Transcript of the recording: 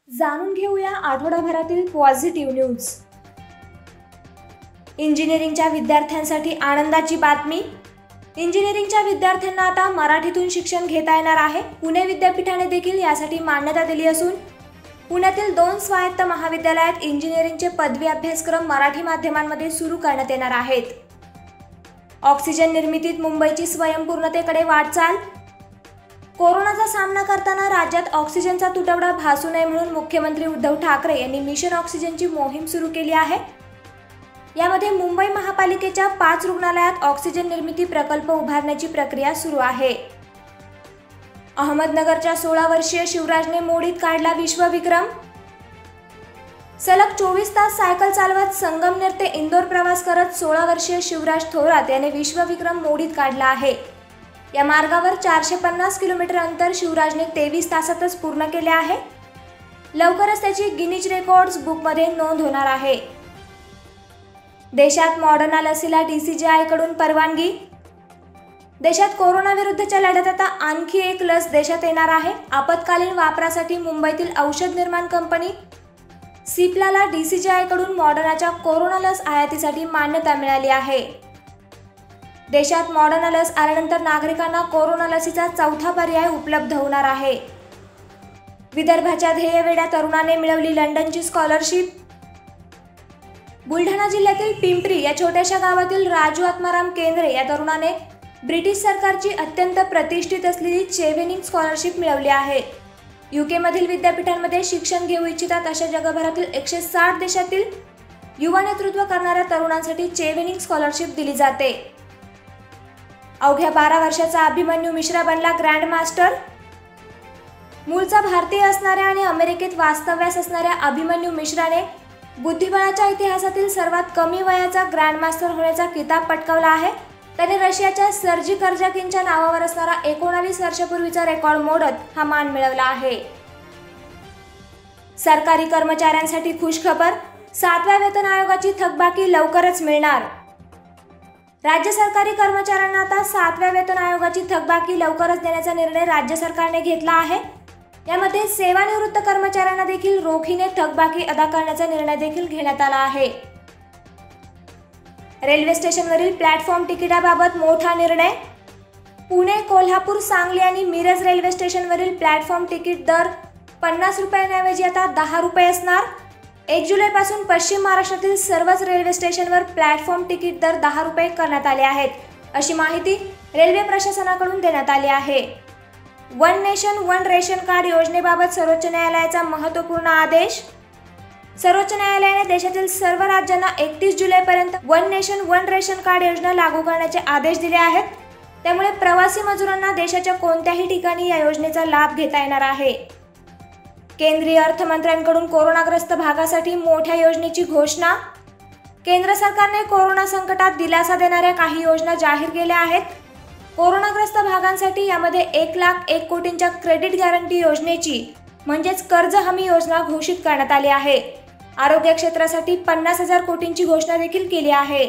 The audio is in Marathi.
जाणून घेऊया आठवडाभरातील पॉझिटिव्ह न्यूज। इंजिनिअरिंगच्या विद्यार्थ्यांसाठी आनंदाची बातमी। इंजिनिअरिंगच्या विद्यार्थ्यांना आता मराठीतून शिक्षण घेता येणार आहे। पुणे विद्यापीठाने देखील यासाठी मान्यता दिली असून पुण्यातील 2 स्वायत्त महाविद्यालयात इंजिनिअरिंगचे पदवी अभ्यासक्रम मराठी माध्यमांमध्ये सुरू करण्यात येणार आहेत। ऑक्सिजन निर्मितीत मुंबईची स्वयंपूर्णतेकडे वाटचाल। कोरोनाचा सामना करताना राज्यात ऑक्सिजनचा तुटवडा भासू नये म्हणून मुख्यमंत्री उद्धव ठाकरे यांनी मिशन ऑक्सिजनची मोहीम सुरू केली आहे। यामध्ये मुंबई महापालिकेच्या 5 रुग्णालयात ऑक्सिजन निर्मिती प्रकल्प उभारण्याची प्रक्रिया सुरू आहे। अहमदनगरच्या 16 वर्षीय शिवराजने मोडीत काढला विश्वविक्रम। सलग 24 तास सायकल चालवत संगमनेर ते इंदोर प्रवास करत 16 वर्षीय शिवराज थोरात याने विश्वविक्रम मोडीत काढला आहे। या मार्गावर 450 किलोमीटर अंतर शिवराजने 23 तासातच पूर्ण केले आहे। लवकरच त्याची गिनीज रेकॉर्ड्स बुकमध्ये नोंद होणार आहे। देशात मॉडर्ना लसीला DCGI कडून परवानगी। देशात कोरोना विरुद्धच्या लढ्यात आता आणखी एक लस देशात येणार आहे। आपत्कालीन वापरासाठी मुंबईतील औषध निर्माण कंपनी सिप्लाला DCGI कडून मॉडर्नाच्या कोरोना लस आयातीसाठी मान्यता मिळाली आहे। देशात मॉडर्ना लस आल्यानंतर नागरिकांना कोरोना लसीचा 4था पर्याय उपलब्ध होणार आहे। विदर्भाच्या ध्येयवेड्या तरुणाने मिळवली लंडनची स्कॉलरशिप। बुलढाणा जिल्ह्यातील पिंपरी या छोट्याशा गावातील राजू आत्माराम केंद्रे या तरुणाने ब्रिटिश सरकारची अत्यंत प्रतिष्ठित असलेली चेव्हेनिंग स्कॉलरशिप मिळवली आहे। UK मधील विद्यापीठांमध्ये शिक्षण घेऊ इच्छितात अशा जगभरातील 160 देशातील युवा नेतृत्व करणाऱ्या तरुणांसाठी चेव्हेनिंग स्कॉलरशिप दिली जाते। अवघ्या 12 वर्षाचा अभिमन्यू मिश्रा बनला ग्रँड मास्टर। मूळचा भारतीय असणाऱ्या आणि अमेरिकेत वास्तव्यास असणाऱ्या अभिमन्यू मिश्राने बुद्धिबळाच्या इतिहासातील सर्वात कमी वयाचा ग्रँड मास्टर होण्याचा किताब पटकावला आहे। त्याने रशियाच्या सर्जी कर्जाकिनच्या नावावर असणारा 19 वर्षापूर्वीचा रेकॉर्ड मोडत हा मान मिळवला आहे। सरकारी कर्मचाऱ्यांसाठी खुशखबर, 7व्या वेतन आयोगाची थकबाकी लवकरच मिळणार। राज्य सरकारी कर्मचाऱ्यांना आता 7व्या वेतन आयोगाची थकबाकी लवकरच देण्याचा निर्णय राज्य सरकारने घेतला आहे। यामध्ये सेवानिवृत्त कर्मचाऱ्यांना देखील रोखीने थकबाकी अदा करण्याचा निर्णय देखील घेण्यात आला आहे। रेल्वे स्टेशनवरील प्लॅटफॉर्म तिकिटाबाबत मोठा निर्णय। पुणे, कोल्हापूर, सांगली आणि मिरज रेल्वे स्टेशनवरील प्लॅटफॉर्म तिकीट दर 50 रुपयांऐवजी आता 10 रुपये असणार। 1 जुलैपासून पश्चिम महाराष्ट्रातील सर्वच रेल्वे स्टेशनवर प्लॅटफॉर्म तिकीट दर 10 रुपये करण्यात आले आहेत, अशी माहिती रेल्वे प्रशासनाकडून देण्यात आली आहे। One nation one ration card योजनेबाबत सर्वोच्च न्यायालयाचा महत्त्वपूर्ण आदेश। सर्वोच्च न्यायालयाने देशातील सर्व राज्यांना 31 जुलैपर्यंत one nation one ration card योजना लागू करण्याचे आदेश दिले आहेत। त्यामुळे प्रवासी मजुरांना देशाच्या कोणत्याही ठिकाणी या योजनेचा लाभ घेता येणार आहे। केंद्रीय अर्थमंत्र्यांकडून कोरोनाग्रस्त भागासाठी मोठ्या योजनेची घोषणा। केंद्र सरकारने कोरोना संकटात दिलासा देणाऱ्या काही योजना जाहीर केल्या आहेत। कोरोनाग्रस्त भागांसाठी यामध्ये 1,01,00,000 कोटींच्या क्रेडिट गॅरंटी योजनेची म्हणजेच कर्ज हमी योजना घोषित करण्यात आली आहे। आरोग्य क्षेत्रासाठी 50,000 कोटींची घोषणा देखील केली आहे।